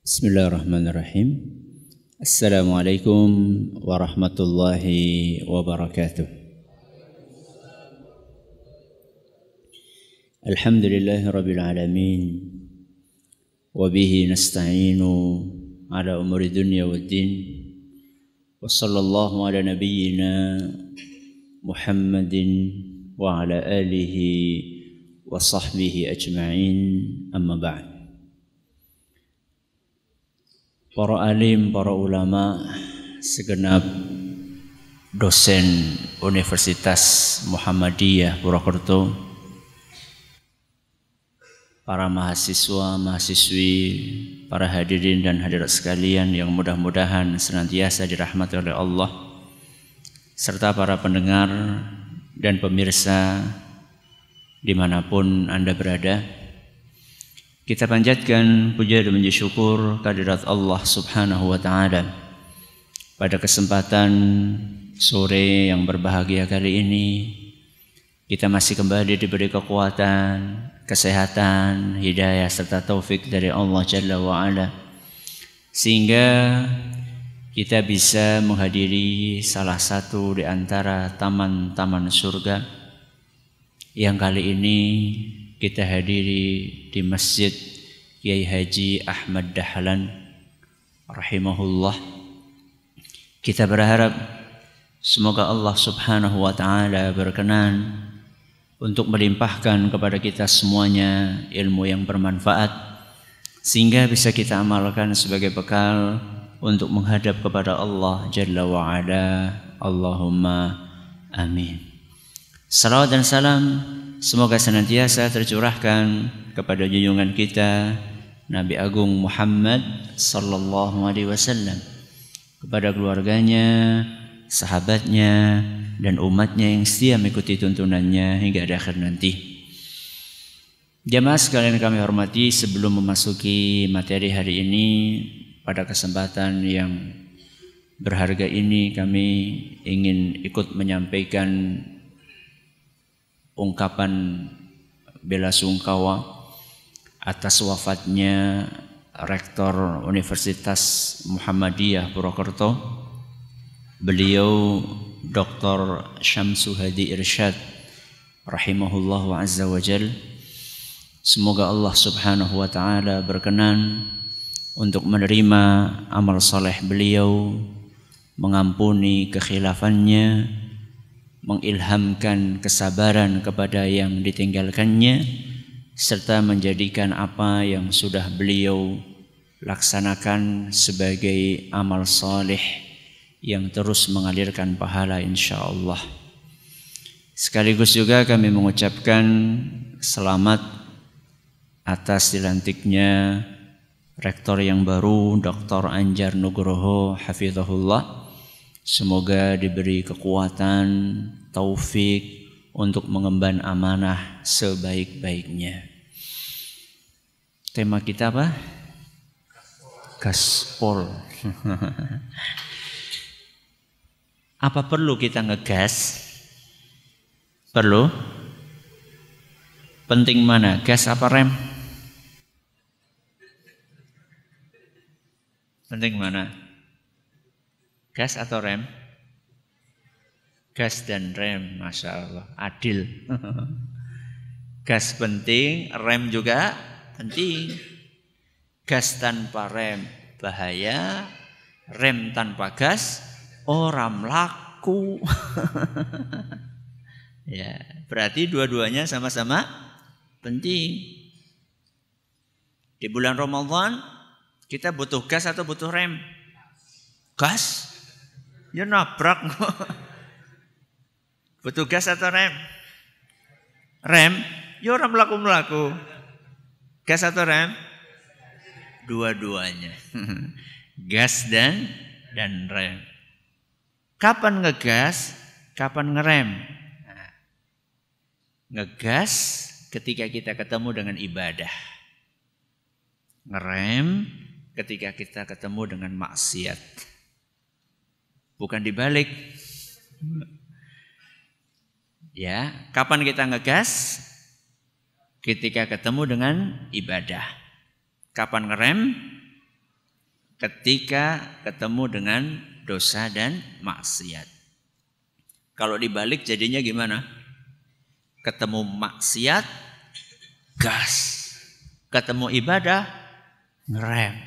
Bismillahirrahmanirrahim. Assalamualaikum warahmatullahi wabarakatuh. Alhamdulillahi rabbil alamin. Wabihi nasta'inu ala umuri dunya waddin. Wa sallallahu ala nabiyyina Muhammadin wa ala alihi wa sahbihi ajma'in, amma ba'd. Para alim, para ulama, segenap dosen Universitas Muhammadiyah Purwokerto, para mahasiswa, mahasiswi, para hadirin dan hadirat sekalian yang mudah-mudahan senantiasa dirahmati oleh Allah, serta para pendengar dan pemirsa dimanapun Anda berada. Kita panjatkan puja dan puji syukur kehadirat Allah Subhanahu wa Ta'ala pada kesempatan sore yang berbahagia kali ini. Kita masih kembali diberi kekuatan, kesehatan, hidayah serta taufik dari Allah Jalla wa Ala, sehingga kita bisa menghadiri salah satu di antara taman-taman surga yang kali ini kita hadiri di Masjid Kiai Haji Ahmad Dahlan rahimahullah. Kita berharap semoga Allah Subhanahu wa Ta'ala berkenan untuk melimpahkan kepada kita semuanya ilmu yang bermanfaat, sehingga bisa kita amalkan sebagai bekal untuk menghadap kepada Allah Jalla wa Ala. Allahumma amin. Salawat dan salam semoga senantiasa tercurahkan kepada junjungan kita Nabi Agung Muhammad sallallahu alaihi wasallam, kepada keluarganya, sahabatnya, dan umatnya yang setia mengikuti tuntunannya hingga akhir nanti. Jamaah sekalian kami hormati, sebelum memasuki materi hari ini, pada kesempatan yang berharga ini kami ingin ikut menyampaikan ungkapan bela sungkawa atas wafatnya Rektor Universitas Muhammadiyah Purwokerto, beliau Dr. Syamsu Hadi Irsyad rahimahullah azza wa jal. Semoga Allah Subhanahu wa Ta'ala berkenan untuk menerima amal soleh beliau, mengampuni kekhilafannya, mengilhamkan kesabaran kepada yang ditinggalkannya, serta menjadikan apa yang sudah beliau laksanakan sebagai amal saleh yang terus mengalirkan pahala insyaallah. Sekaligus juga kami mengucapkan selamat atas dilantiknya rektor yang baru, Dr. Anjar Nugroho hafizahullah. Semoga diberi kekuatan, taufik untuk mengemban amanah sebaik-baiknya. Tema kita apa? Gaspol. Apa perlu kita ngegas? Perlu? Penting mana? Gas apa rem? Penting mana? Gas atau rem? Gas dan rem, Masya Allah, adil. Gas penting, rem juga penting. Gas tanpa rem bahaya, rem tanpa gas orang laku. Ya, berarti dua-duanya sama-sama penting. Di bulan Ramadan kita butuh gas atau butuh rem? Gas? Ya nabrak. Butuh gas atau rem? Rem? Ya orang melaku-melaku. Gas atau rem? Dua-duanya. Gas dan rem. Kapan ngegas? Kapan ngerem? Nah, ngegas ketika kita ketemu dengan ibadah. Ngerem ketika kita ketemu dengan maksiat. Bukan dibalik. Ya, kapan kita ngegas? Ketika ketemu dengan ibadah. Kapan ngerem? ketika ketemu dengan dosa dan maksiat. Kalau dibalik jadinya gimana? Ketemu maksiat, gas. Ketemu ibadah, ngerem.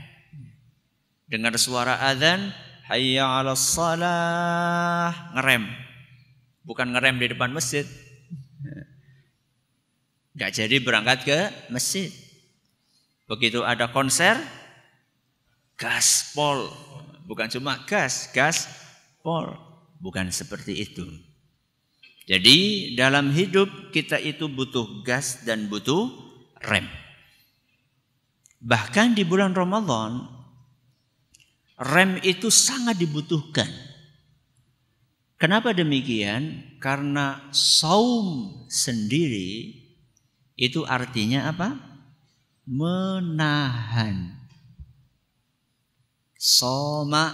Dengar suara azan, hayya 'alas shalah, ngerem. Bukan ngerem di depan masjid. Enggak jadi berangkat ke masjid. Begitu ada konser, gaspol. Bukan cuma gaspol. Bukan seperti itu. Jadi dalam hidup kita itu butuh gas dan butuh rem. Bahkan di bulan Ramadan, rem itu sangat dibutuhkan. Kenapa demikian? Karena saum sendiri itu artinya apa? Menahan. Soma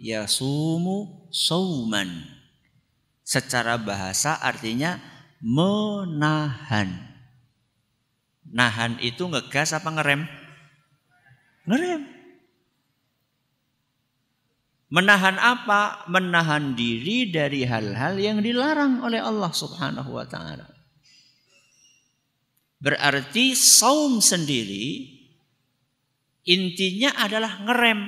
yasumu sauman. Secara bahasa artinya menahan. Nahan itu ngegas apa ngerem? Ngerem. Menahan apa? Menahan diri dari hal-hal yang dilarang oleh Allah Subhanahu wa taala. Berarti saum sendiri intinya adalah ngerem.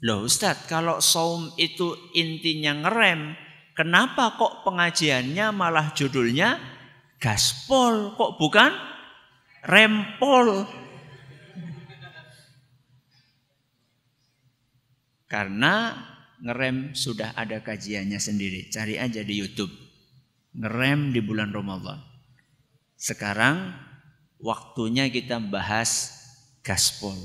Loh Ustadz, kalau saum itu intinya ngerem, kenapa kok pengajiannya malah judulnya gaspol? Kok bukan rempol? Karena ngerem sudah ada kajiannya sendiri. Cari aja di YouTube. Ngerem di bulan Ramadan. Sekarang waktunya kita bahas gaspol.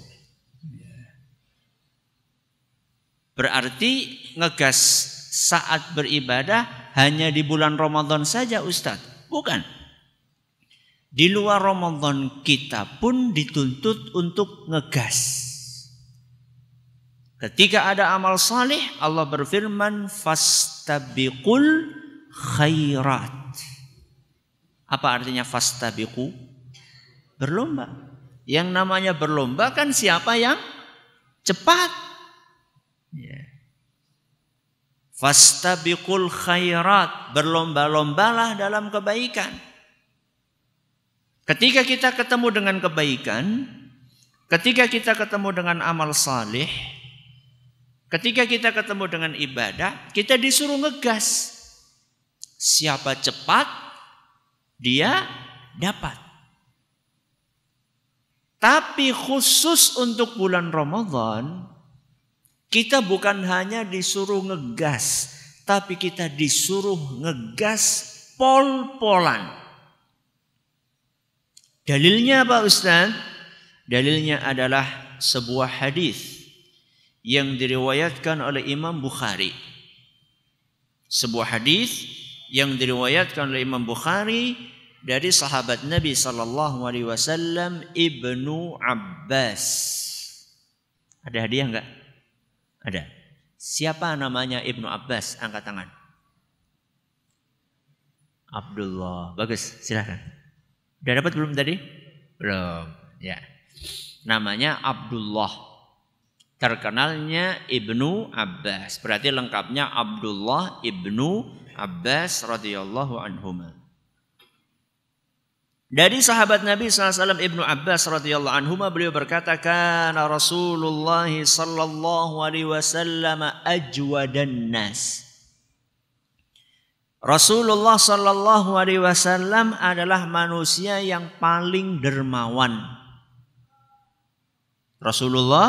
Berarti ngegas saat beribadah hanya di bulan Ramadan saja Ustadz? Bukan. Di luar Ramadan kita pun dituntut untuk ngegas. Ketika ada amal saleh, Allah berfirman, fastabiqul khairat. Apa artinya fastabiqu? Berlomba. Yang namanya berlomba kan siapa yang cepat? Ya. Fastabiqul khairat, berlomba-lombalah dalam kebaikan. Ketika kita ketemu dengan kebaikan, ketika kita ketemu dengan amal saleh, ketika kita ketemu dengan ibadah, kita disuruh ngegas. Siapa cepat, dia dapat. Tapi khusus untuk bulan Ramadan, kita bukan hanya disuruh ngegas, tapi kita disuruh ngegas pol-polan. Dalilnya apa Ustaz? Dalilnya adalah sebuah hadis yang diriwayatkan oleh Imam Bukhari. Sebuah hadis yang diriwayatkan oleh Imam Bukhari dari sahabat Nabi sallallahu alaihi wasallam Ibnu Abbas. Ada hadiah enggak? Ada. Siapa namanya Ibnu Abbas? Angkat tangan. Abdullah. Bagus, silakan. Udah dapat belum tadi? Belum. Ya. Namanya Abdullah. Terkenalnya Ibnu Abbas. Berarti lengkapnya Abdullah Ibnu Abbas radhiyallahu anhuma. Dari sahabat Nabi SAW Ibnu Abbas radhiyallahu anhuma, beliau berkata, kana Rasulullah sallallahu alaihi wasallam ajwadan nas. Rasulullah sallallahu alaihi wasallam adalah manusia yang paling dermawan. Rasulullah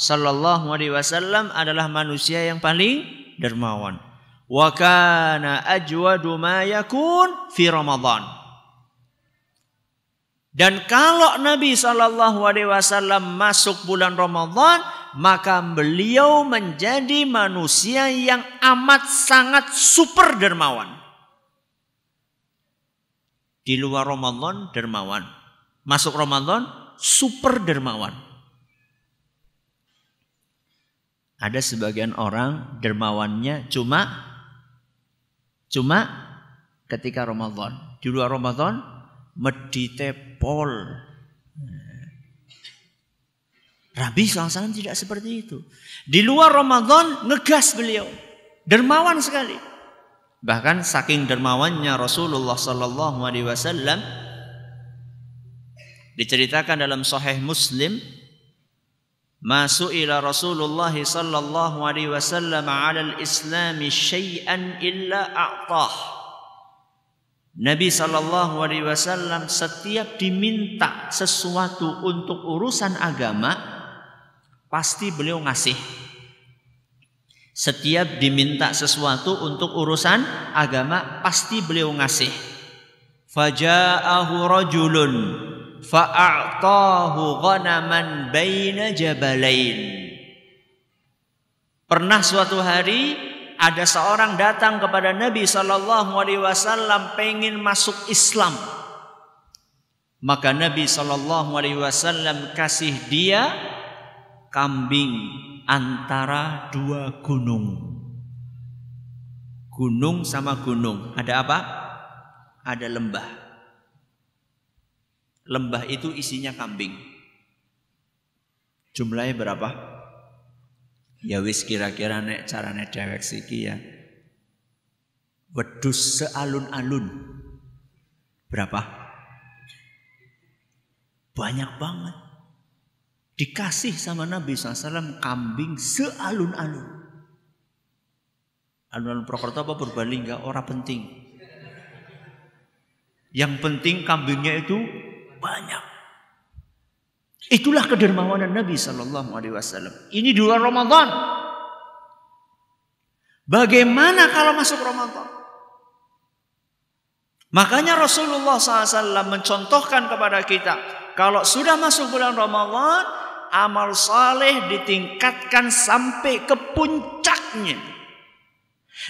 sallallahu alaihi wasallam adalah manusia yang paling dermawan. Wa kana ajwadu ma yakun fi Ramadan. Dan kalau Nabi SAW masuk bulan Ramadan, maka beliau menjadi manusia yang amat sangat super dermawan. Di luar Ramadan dermawan, masuk Ramadan super dermawan. Ada sebagian orang dermawannya cuma ketika Ramadan. Di luar Ramadan medite pol. Nabi SAW tidak seperti itu. Di luar Ramadan ngegas beliau. Dermawan sekali. Bahkan saking dermawannya Rasulullah SAW, diceritakan dalam Sahih Muslim, ma su'ila Rasulullah sallallahu alaihi wasallam 'ala al-islam syai'an illa a'tah. Nabi sallallahu alaihi wasallam setiap diminta sesuatu untuk urusan agama pasti beliau ngasih. Setiap diminta sesuatu untuk urusan agama pasti beliau ngasih. Faja'ahu rajulun fa'a'tahu ghanaman baina jabalain. Pernah suatu hari ada seorang datang kepada Nabi sallallahu alaihi wasallam pengen masuk Islam. Maka Nabi sallallahu alaihi wasallam kasih dia kambing antara dua gunung. Gunung sama gunung. Ada apa? Ada lembah. Lembah itu isinya kambing. Jumlahnya berapa? Ya wis kira-kira nek carane dewek siki ya. Wedhus sealun-alun. Berapa? Banyak banget. Dikasih sama Nabi SAW kambing sealun-alun. Alun-alun Purwokerto apa Purbalingga? Ora penting. Yang penting kambingnya itu banyak. Itulah kedermawanan Nabi sallallahu alaihi wasallam. Ini di luar Ramadan. Bagaimana kalau masuk Ramadan? Makanya Rasulullah SAW mencontohkan kepada kita, kalau sudah masuk bulan Ramadan, amal saleh ditingkatkan sampai ke puncaknya.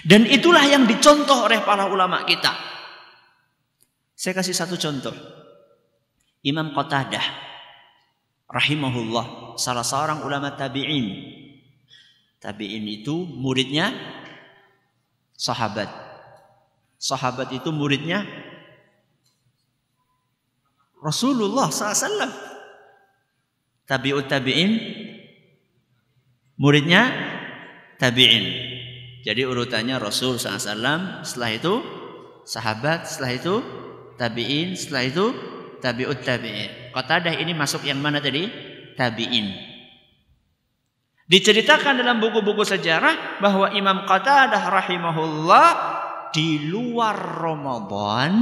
Dan itulah yang dicontoh oleh para ulama kita. Saya kasih satu contoh. Imam Qatadah rahimahullah, salah seorang ulama tabi'in. Tabi'in itu muridnya sahabat. Sahabat itu muridnya Rasulullah SAW. Tabi'ut tabi'in muridnya tabi'in. Jadi urutannya Rasul SAW, setelah itu sahabat, setelah itu tabi'in, setelah itu tabi'ut tabi'in. Qatadah ini masuk yang mana tadi? Tabi'in. Diceritakan dalam buku-buku sejarah bahwa Imam Qatadah rahimahullah di luar Ramadan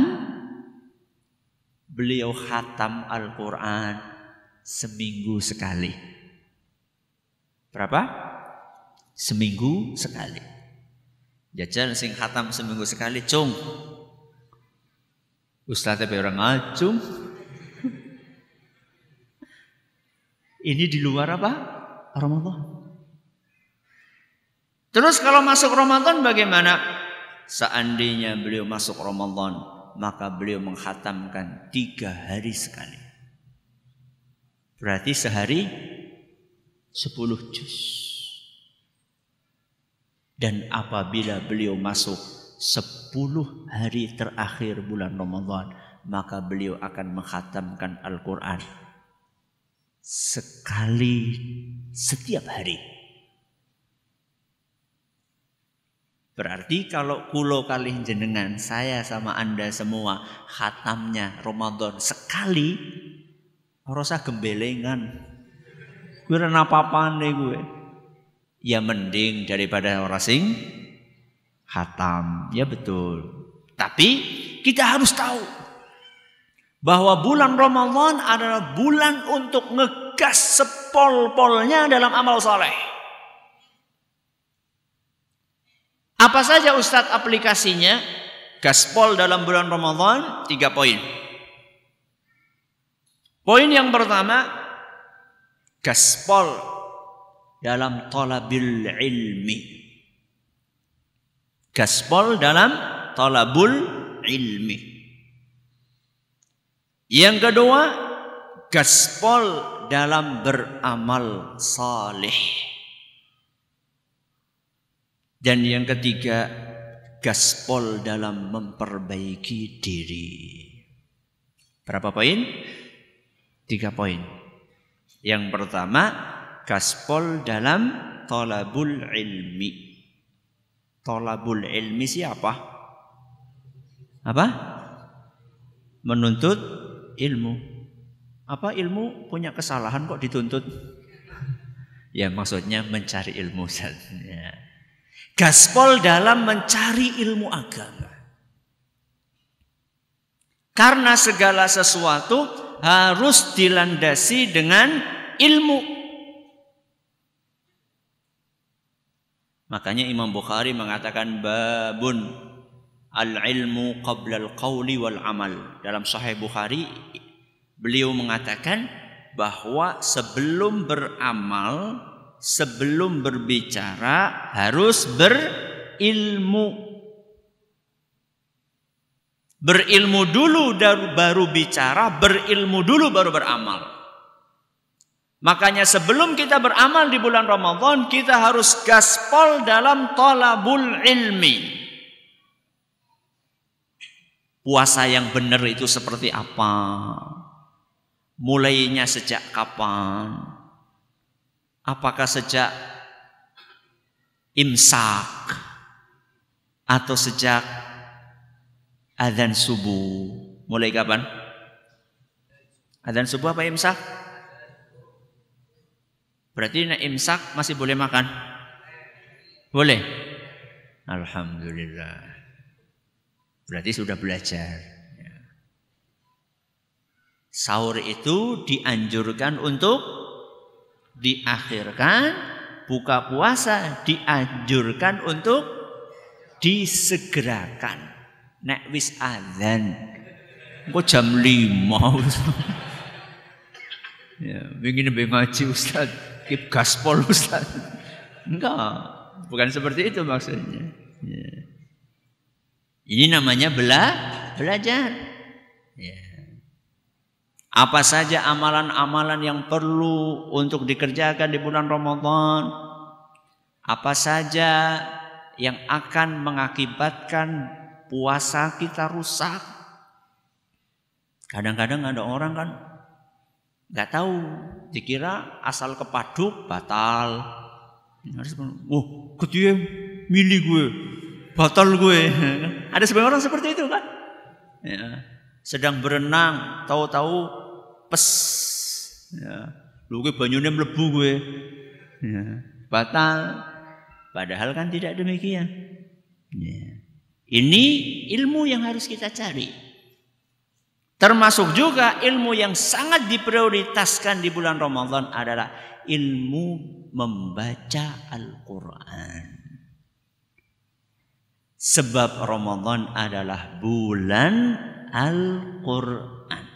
beliau khatam Al-Quran seminggu sekali. Berapa? Seminggu sekali. Jajal sing khatam seminggu sekali, cung. Ustaz tapi orang ngacung. Ini di luar apa? Ramadan. Terus kalau masuk Ramadan bagaimana? Seandainya beliau masuk Ramadan, maka beliau menghatamkan 3 hari sekali. Berarti sehari 10 juz. Dan apabila beliau masuk 10 hari terakhir bulan Ramadan, maka beliau akan menghatamkan Al-Quran sekali setiap hari. Berarti kalau kulo kali jenengan, saya sama anda semua khatamnya Ramadan sekali, rasa gembelengan. Gue apa-apaan deh gue. Ya mending daripada orang sing khatam. Ya betul. Tapi kita harus tahu bahwa bulan Ramadan adalah bulan untuk ngegas sepol-polnya dalam amal saleh. Apa saja Ustadz aplikasinya? Gaspol dalam bulan Ramadan 3 poin. Poin yang pertama, gaspol dalam talabil ilmi. Gaspol dalam talabul ilmi. Yang kedua, gaspol dalam beramal saleh. Dan yang ketiga, gaspol dalam memperbaiki diri. Berapa poin? 3 poin. Yang pertama, gaspol dalam thalabul ilmi. Thalabul ilmi siapa? Apa? Menuntut ilmu. Apa ilmu punya kesalahan kok dituntut? Ya maksudnya mencari ilmu. Ya. Gaspol dalam mencari ilmu agama. Karena segala sesuatu harus dilandasi dengan ilmu. Makanya Imam Bukhari mengatakan babun al-ilmu qabla al-qawli wal amal. Dalam Sahih Bukhari beliau mengatakan bahwa sebelum beramal, sebelum berbicara harus berilmu. Berilmu dulu baru bicara, berilmu dulu baru beramal. Makanya sebelum kita beramal di bulan Ramadan, kita harus gaspol dalam thalabul ilmi. Puasa yang benar itu seperti apa? Mulainya sejak kapan? Apakah sejak imsak atau sejak adzan subuh? Mulai kapan? Adzan subuh apa imsak? Berarti nak imsak masih boleh makan? Boleh? Alhamdulillah. Berarti sudah belajar. Sahur itu dianjurkan untuk diakhirkan, buka puasa dianjurkan untuk disegerakan. Nek wis adzan engko jam 5. Ya, begini ngaji Ustaz, keep gaspol Ustaz. Enggak, bukan seperti itu maksudnya. Ya. Ini namanya belajar. Ya. Apa saja amalan-amalan yang perlu untuk dikerjakan di bulan Ramadan? Apa saja yang akan mengakibatkan puasa kita rusak? Kadang-kadang ada orang kan nggak tahu, dikira asal kepaduk batal. Ketia milih gue, batal gue. Ada sebagian orang seperti itu kan? Ya. Sedang berenang, tahu-tahu pes. Ya. Lu gue banyunya melebu gue. Ya. Batal. Padahal kan tidak demikian. Ya. Ini ilmu yang harus kita cari. Termasuk juga ilmu yang sangat diprioritaskan di bulan Ramadan adalah ilmu membaca Al-Quran. Sebab Ramadan adalah bulan Al-Quran.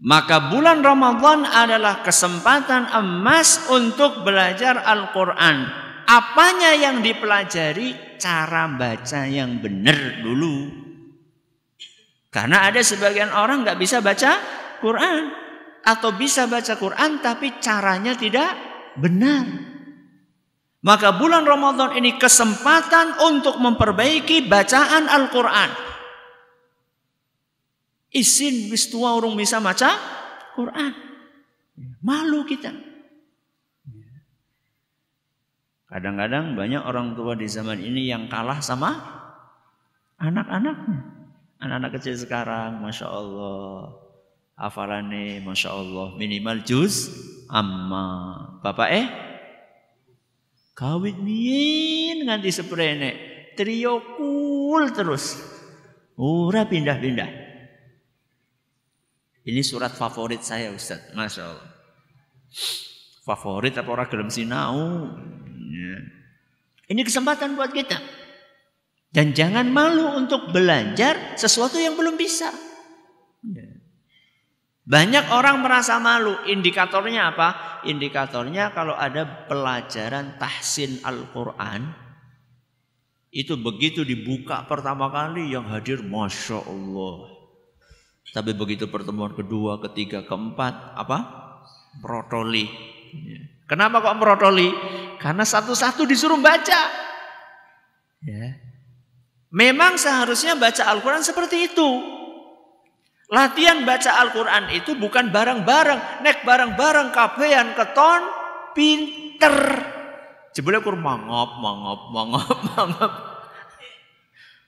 Maka bulan Ramadan adalah kesempatan emas untuk belajar Al-Quran. Apanya yang dipelajari? Cara baca yang benar dulu. Karena ada sebagian orang nggak bisa baca Quran. Atau bisa baca Quran tapi caranya tidak benar. Maka bulan Ramadan ini kesempatan untuk memperbaiki bacaan Al-Quran. Isin wis tua urung bisa baca Quran. Malu kita. Kadang-kadang banyak orang tua di zaman ini yang kalah sama anak-anaknya. Anak-anak kecil sekarang, Masya Allah. Hafalannya, Masya Allah. Minimal juz amma. Bapak kawit biyen nganti seprene. Trio cool terus. Ora pindah-pindah. Ini surat favorit saya Ustaz. Masya Allah. Favorit apa orang gelem sinau? Ya. Ini kesempatan buat kita. Dan jangan malu untuk belajar sesuatu yang belum bisa. Ya. Banyak orang merasa malu. Indikatornya apa? Indikatornya kalau ada pelajaran tahsin Al-Quran, itu begitu dibuka pertama kali yang hadir Masya Allah. Tapi begitu pertemuan kedua, ketiga, keempat, apa? Merotoli. Kenapa kok merotoli? Karena satu-satu disuruh baca. Ya. Memang seharusnya baca Al-Quran seperti itu. Latihan baca Al-Quran itu bukan bareng-bareng. Nek bareng-bareng kabehan keton pinter. Jebule kur mangop.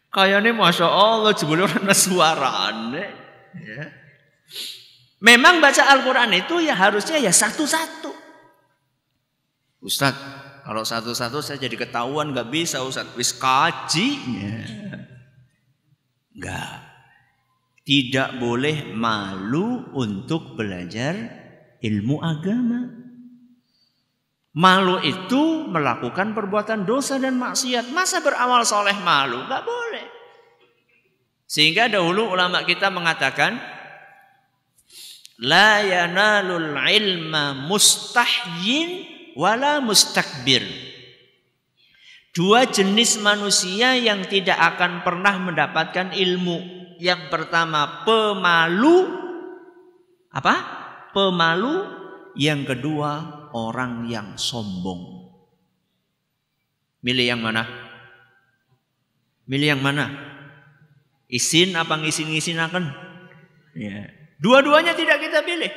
Kayaknya Masya Allah jebule ana suarane. Ya. Memang baca Al-Quran itu ya harusnya ya satu-satu. Ustaz, kalau satu-satu saya jadi ketahuan gak bisa Ustaz. Wis kaji. Ya. Enggak. Tidak boleh malu untuk belajar ilmu agama. Malu itu melakukan perbuatan dosa dan maksiat. Masa beramal soleh malu? Gak boleh. Sehingga dahulu ulama kita mengatakan, la yanalul ilma mustahyin wala mustakbir. Dua jenis manusia yang tidak akan pernah mendapatkan ilmu. Yang pertama pemalu. Apa? Pemalu. Yang kedua orang yang sombong. Milih yang mana? Milih yang mana? Isin apa ngisin-ngisin akan? Ya. Dua-duanya tidak kita pilih.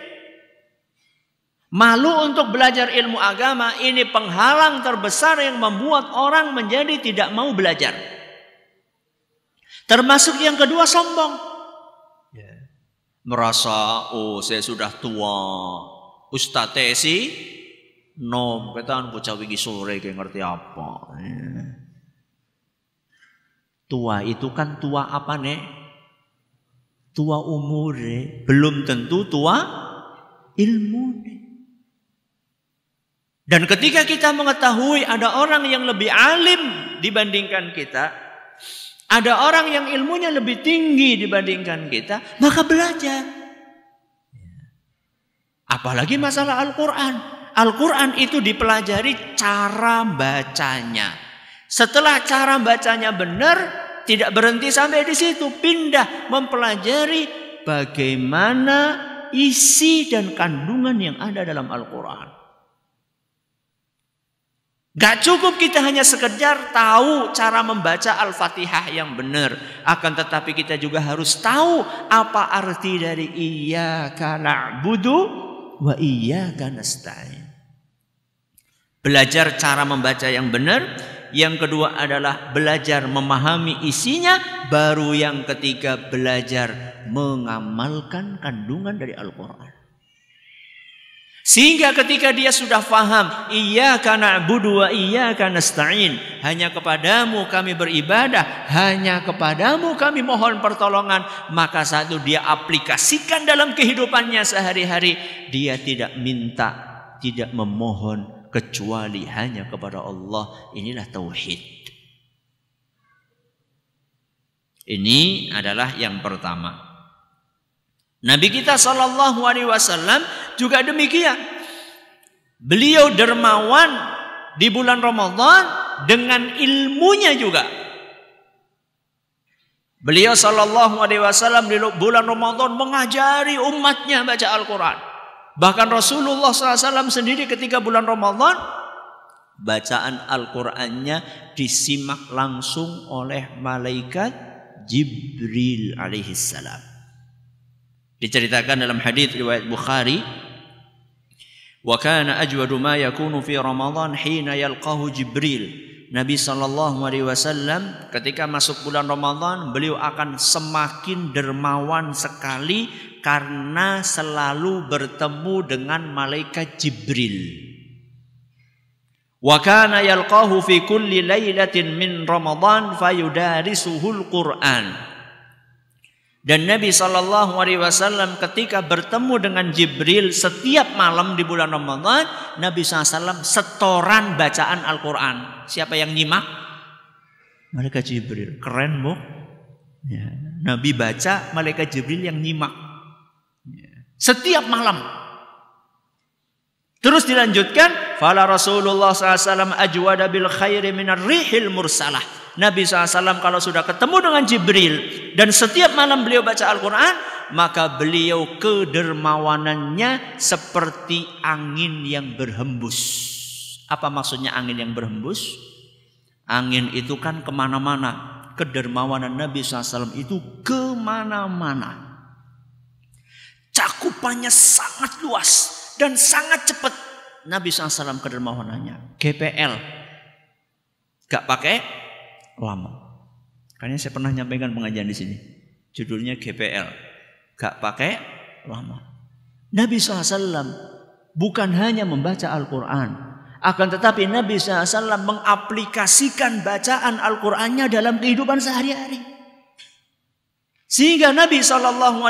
Malu untuk belajar ilmu agama ini penghalang terbesar yang membuat orang menjadi tidak mau belajar. Termasuk yang kedua sombong. Ya. Merasa saya sudah tua. Ustaz tesi nom ketan bocah wingi sore kayak ngerti apa. Ya. Tua itu kan tua apa nek? Tua umur, belum tentu tua ilmu. Dan ketika kita mengetahui ada orang yang lebih alim dibandingkan kita, ada orang yang ilmunya lebih tinggi dibandingkan kita, maka belajar. Apalagi masalah Al-Quran. Al-Quran itu dipelajari cara bacanya. Setelah cara bacanya benar, tidak berhenti sampai di situ, pindah mempelajari bagaimana isi dan kandungan yang ada dalam Al-Quran. Gak cukup kita hanya sekedar tahu cara membaca Al-Fatihah yang benar. Akan tetapi kita juga harus tahu apa arti dari iyyaka na'budu wa iyyaka nasta'in. Belajar cara membaca yang benar. Yang kedua adalah belajar memahami isinya. Baru yang ketiga belajar mengamalkan kandungan dari Al-Quran. Sehingga ketika dia sudah faham, iyyaka na'budu wa iyyaka nasta'in, hanya kepadamu kami beribadah, hanya kepadamu kami mohon pertolongan, maka satu dia aplikasikan dalam kehidupannya sehari-hari. Dia tidak minta, tidak memohon kecuali hanya kepada Allah. Inilah tauhid. Ini adalah yang pertama. Nabi kita SAW juga demikian. Beliau dermawan di bulan Ramadan dengan ilmunya juga. Beliau SAW di bulan Ramadan mengajari umatnya baca Al-Quran. Bahkan Rasulullah SAW sendiri ketika bulan Ramadan, bacaan Al-Qurannya disimak langsung oleh malaikat Jibril alaihissalam. Diceritakan dalam hadis riwayat Bukhari, wa kana ajwadu ma yakunu fi Ramadan hina yalqahu Jibril. Nabi SAW ketika masuk bulan Ramadan, beliau akan semakin dermawan sekali karena selalu bertemu dengan malaikat Jibril. Wa kana yalqahu fi kulli lailatin min Ramadan fayudarisuhul Qur'an. Dan Nabi SAW ketika bertemu dengan Jibril setiap malam di bulan Ramadan, Nabi SAW setoran bacaan Al-Quran. Siapa yang nyimak? Malaikat Jibril. Keren, Bu. Ya. Nabi baca, malaikat Jibril yang nyimak. Ya. Setiap malam. Terus dilanjutkan, fala Rasulullah SAW ajwada bil khairi minar rihil mursalah. Nabi SAW kalau sudah ketemu dengan Jibril dan setiap malam beliau baca Al-Quran, maka beliau kedermawanannya seperti angin yang berhembus. Apa maksudnya angin yang berhembus? Angin itu kan kemana-mana. Kedermawanan Nabi SAW itu kemana-mana. Cakupannya sangat luas dan sangat cepat. Nabi SAW kedermawanannya. GPL. Gak pakai lama. Kayaknya saya pernah nyampaikan pengajian di sini. Judulnya GPL. Gak pakai lama. Nabi SAW bukan hanya membaca Al-Quran. Akan tetapi Nabi SAW mengaplikasikan bacaan Al-Qurannya dalam kehidupan sehari-hari. Sehingga Nabi SAW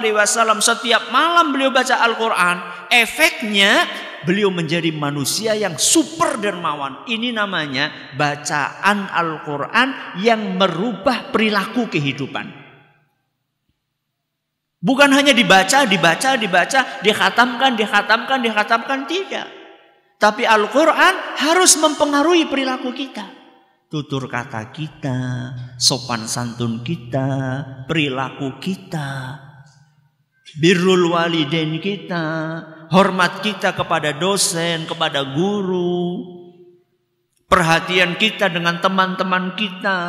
setiap malam beliau baca Al-Quran. Efeknya beliau menjadi manusia yang super dermawan. Ini namanya bacaan Al-Quran yang merubah perilaku kehidupan. Bukan hanya dibaca, dikhatamkan, tidak. Tapi Al-Quran harus mempengaruhi perilaku kita. Tutur kata kita, sopan santun kita, perilaku kita, birrul walidain kita, hormat kita kepada dosen, kepada guru, perhatian kita dengan teman-teman kita.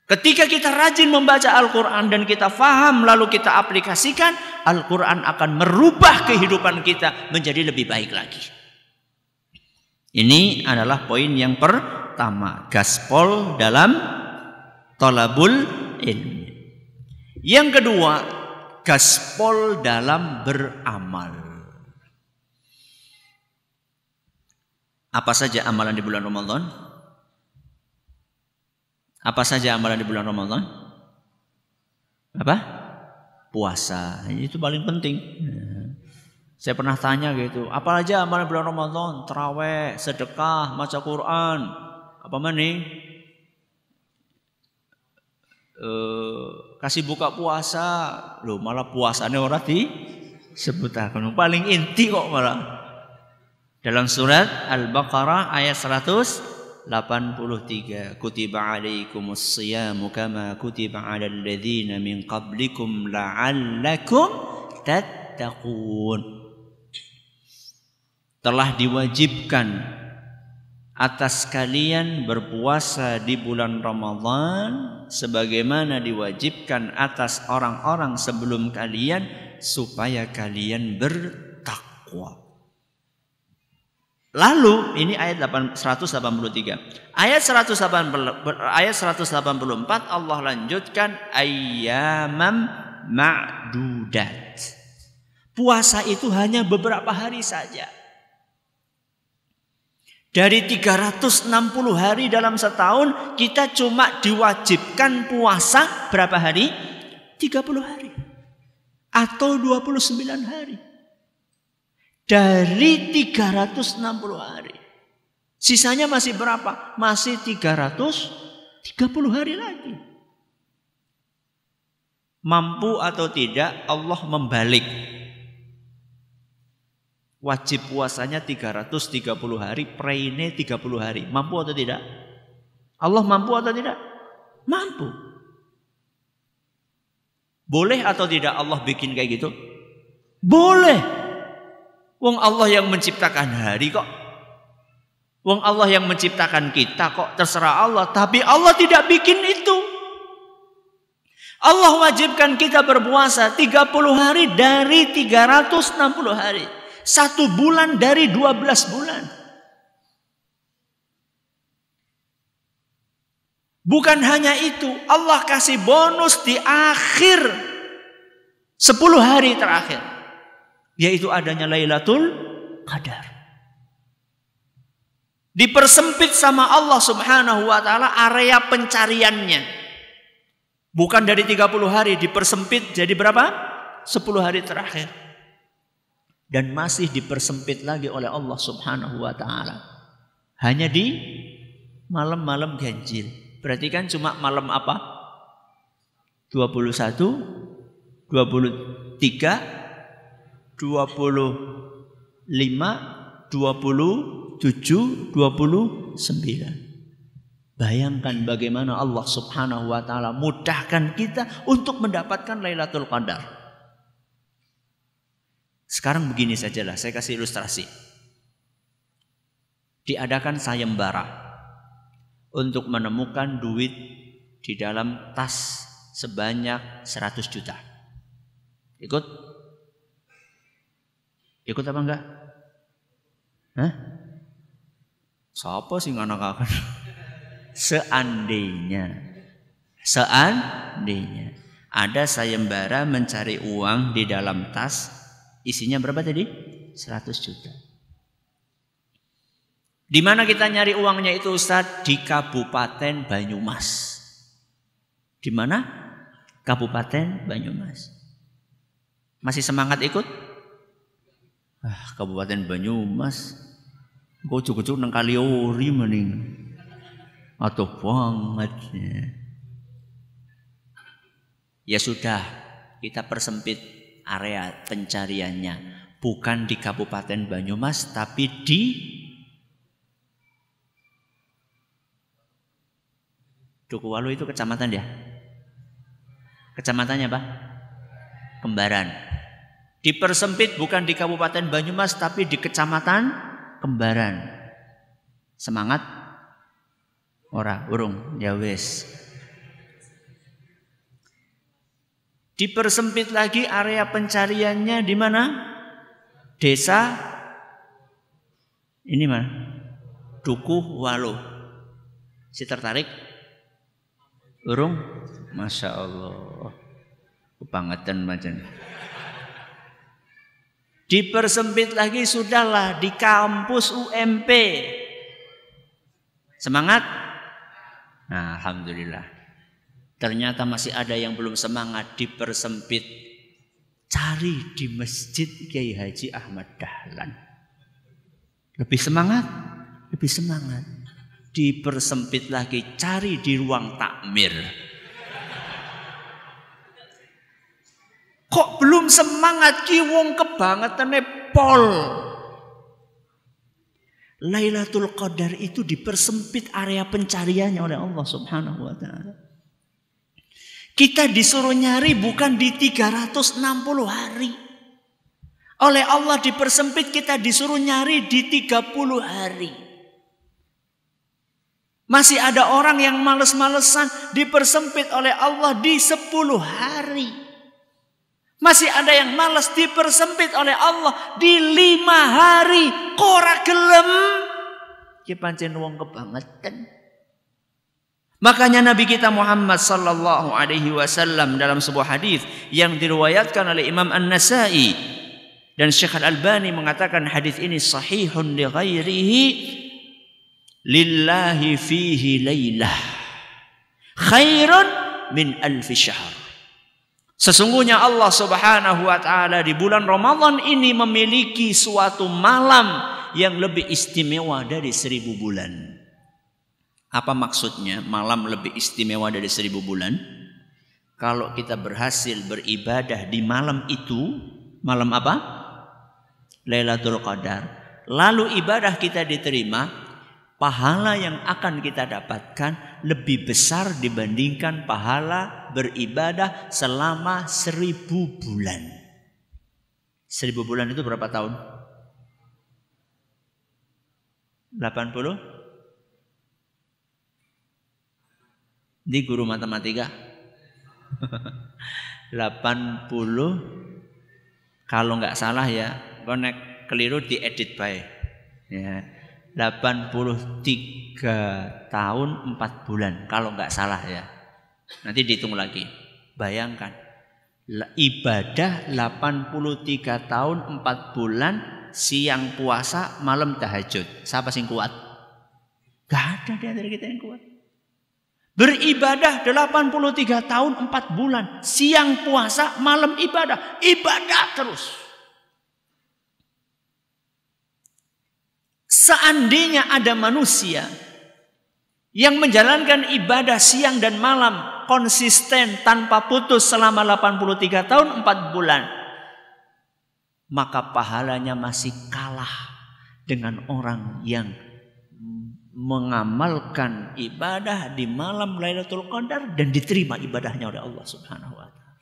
Ketika kita rajin membaca Al-Quran dan kita faham lalu kita aplikasikan, Al-Quran akan merubah kehidupan kita menjadi lebih baik lagi. Ini adalah poin yang pertama, gaspol dalam thalabul ilmi. Yang kedua, gaspol dalam beramal. Apa saja amalan di bulan Ramadan? Apa saja amalan di bulan Ramadan? Apa? Puasa. Itu paling penting. Saya pernah tanya gitu, apa aja amalan bulan Ramadan? Taraweh, sedekah, baca Quran, apa mana? Kasih buka puasa, loh malah puasanya orang disebutkan. Paling inti kok malah. Dalam surat Al-Baqarah ayat 183, kutiba alaikumus siyamu kama kutiba alal ladzina min qablikum la'allakum tattaqun. Telah diwajibkan atas kalian berpuasa di bulan Ramadan sebagaimana diwajibkan atas orang-orang sebelum kalian supaya kalian bertakwa. Lalu ini ayat 183. Ayat 184 Allah lanjutkan ayyamam ma'dudat. Puasa itu hanya beberapa hari saja. Dari 360 hari dalam setahun kita cuma diwajibkan puasa berapa hari? 30 hari. Atau 29 hari. Dari 360 hari. Sisanya masih berapa? Masih 330 hari lagi. Mampu atau tidak Allah membalik. Wajib puasanya 330 hari, preine 30 hari. Mampu atau tidak? Allah mampu atau tidak? Mampu. Boleh atau tidak Allah bikin kayak gitu? Boleh. Wong Allah yang menciptakan hari kok. Wong Allah yang menciptakan kita kok, terserah Allah. Tapi Allah tidak bikin itu. Allah wajibkan kita berpuasa 30 hari dari 360 hari. 1 bulan dari 12 bulan. Bukan hanya itu, Allah kasih bonus di akhir 10 hari terakhir, yaitu adanya Lailatul Qadar. Dipersempit sama Allah Subhanahu wa taala area pencariannya. Bukan dari 30 hari, dipersempit jadi berapa? 10 hari terakhir. Dan masih dipersempit lagi oleh Allah Subhanahu wa taala. Hanya di malam-malam ganjil. Berarti kan cuma malam apa? 21, 23, 25, 27, 29. Bayangkan bagaimana Allah Subhanahu wa taala mudahkan kita untuk mendapatkan Lailatul Qadar. Sekarang begini sajalah, saya kasih ilustrasi. Diadakan sayembara untuk menemukan duit di dalam tas sebanyak 100 juta. Ikut? Ikut apa enggak? Hah? Siapa sih anak akan? Seandainya ada sayembara mencari uang di dalam tas, isinya berapa tadi? 100 juta. Di mana kita nyari uangnya itu Ustaz? Di Kabupaten Banyumas. Di mana? Kabupaten Banyumas. Masih semangat ikut? Kabupaten Banyumas. Gocok-gocok nang Kaliori mending. Atau banget. Ya sudah, kita persempit area pencariannya. Bukan di Kabupaten Banyumas, tapi di Dukuwalu itu kecamatan ya? Kecamatannya apa? Kembaran. Dipersempit bukan di Kabupaten Banyumas tapi di Kecamatan Kembaran. Semangat? Ora, urung, ya wis. Dipersempit lagi area pencariannya di mana? Desa ini mana? Dukuwalu. Si tertarik? Urung? Masya Allah. Kebangetan macam. Dipersempit lagi sudahlah di kampus UMP. Semangat? Nah, alhamdulillah. Ternyata masih ada yang belum semangat, dipersempit. Cari di Masjid Kiai Haji Ahmad Dahlan. Lebih semangat? Lebih semangat. Dipersempit lagi, cari di ruang takmir. Kok belum semangat ki wong kebangetane pol. Lailatul Qadar itu dipersempit area pencariannya oleh Allah Subhanahu wa taala. Kita disuruh nyari bukan di 360 hari. Oleh Allah dipersempit, kita disuruh nyari di 30 hari. Masih ada orang yang males-malesan, dipersempit oleh Allah di 10 hari. Masih ada yang malas, dipersempit oleh Allah di 5 hari. Kora gelem. Ki pancen wong kebangetan. Makanya Nabi kita Muhammad sallallahu alaihi wasallam dalam sebuah hadis yang diriwayatkan oleh Imam An-Nasa'i dan Syekh Al-Albani mengatakan hadis ini sahihun li ghairihi, lillahi fihi lailah khairun min alfi syahr. Sesungguhnya Allah Subhanahu wa taala di bulan Ramadan ini memiliki suatu malam yang lebih istimewa dari 1000 bulan. Apa maksudnya malam lebih istimewa dari 1000 bulan? Kalau kita berhasil beribadah di malam itu, malam apa? Lailatul Qadar. Lalu ibadah kita diterima, pahala yang akan kita dapatkan lebih besar dibandingkan pahala beribadah selama 1000 bulan. 1000 bulan itu berapa tahun? 80? Di guru matematika 80 kalau nggak salah ya, konek keliru diedit baik ya, 83 tahun 4 bulan kalau nggak salah ya, nanti dihitung lagi. Bayangkan ibadah 83 tahun 4 bulan, siang puasa malam tahajud. Siapa sing kuat? Gak ada di antara kita yang kuat. Beribadah 83 tahun 4 bulan, siang puasa, malam ibadah, ibadah terus. Seandainya ada manusia yang menjalankan ibadah siang dan malam konsisten tanpa putus selama 83 tahun 4 bulan, maka pahalanya masih kalah dengan orang yang mengamalkan ibadah di malam Lailatul Qadar dan diterima ibadahnya oleh Allah Subhanahu wa taala.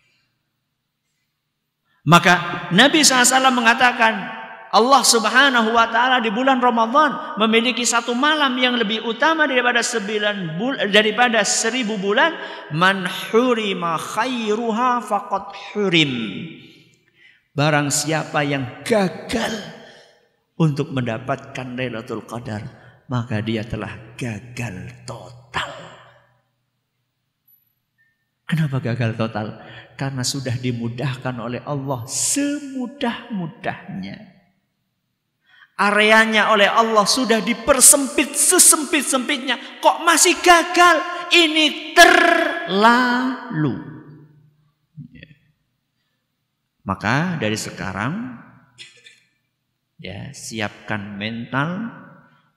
Maka Nabi SAW mengatakan Allah Subhanahu wa taala di bulan Ramadan memiliki satu malam yang lebih utama daripada 1000 bulan. Man hurima khairuha faqad hurim. Barang siapa yang gagal untuk mendapatkan Lailatul Qadar, maka dia telah gagal total. Kenapa gagal total? Karena sudah dimudahkan oleh Allah semudah-mudahnya. Areanya oleh Allah sudah dipersempit sesempit-sempitnya. Kok masih gagal? Ini terlalu. Maka dari sekarang, ya, siapkan mental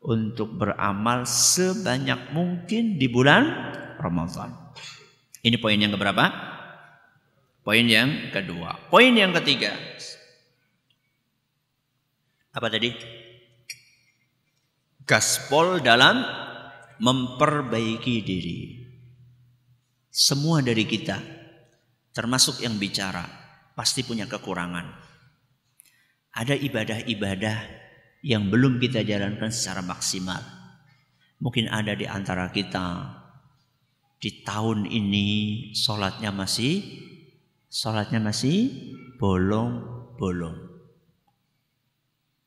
untuk beramal sebanyak mungkin di bulan Ramadan. Ini poin yang keberapa? Poin yang kedua. Poin yang ketiga. Apa tadi? Gaspol dalam memperbaiki diri. Semua dari kita, termasuk yang bicara, pasti punya kekurangan. Ada ibadah-ibadah yang belum kita jalankan secara maksimal. Mungkin ada di antara kita di tahun ini sholatnya masih bolong-bolong.